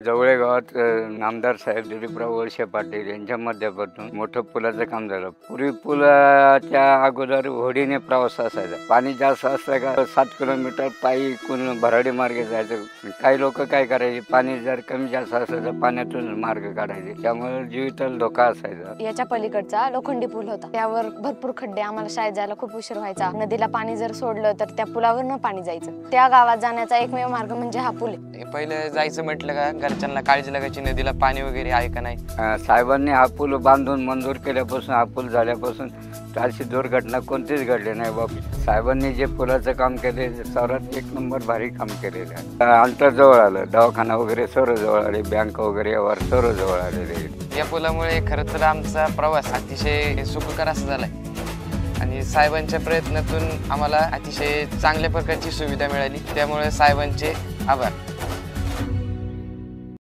जवळे गावात नामदार साहेब दिलीपराव वळसे पाटील यांच्या माध्यमातून मोठं पुलाचं काम झालं। पूर्वी पुलाच्या अगोदर होडीने प्रवास असायचा। पाणी जास्त असलं का 7 किलोमीटर पायी कोण भराडी मार्गे जायचं। काही लोक काय करायचे, पाणी जर कमी जास्त असलं तर पाण्यातून मार्ग काढायचे, त्यामुळे जीविताला धोका असायचा। याच्या पलीकडचा लोखंडी पूल होता, त्यावर भरपूर खड्डे, आम्हाला शाळेत जायला खूप उशीर व्हायचा। नदीला पाणी जर सोडलं तर त्या पुलावरनं पाणी जायचं। त्या गावात जाण्याचा एकमेव मार्ग म्हणजे हा पूल आहे। पहिले जायचं म्हटलं का घरच्यांना काळजी लागायची, नदीला पाणी वगैरे आहे का नाही। साहेबांनी हा पूल बांधून मंजूर केल्यापासून, हा पूल झाल्यापासून अशी दुर्घटना कोणतीच घडली नाही बाबा। साहेबांनी जे पुलाचं काम केले सर्वात एक नंबर भारी काम केलेलं आहे। अंतर जवळ आलं, दवाखाना वगैरे सर्व जवळ आले, बँक वगैरे व्यवहार सर्व जवळ आलेले। या पुलामुळे खरं तर आमचा प्रवास अतिशय सुखकर असा झालाय आणि साहेबांच्या प्रयत्नातून आम्हाला अतिशय चांगल्या प्रकारची सुविधा मिळाली, त्यामुळे साहेबांचे आभार।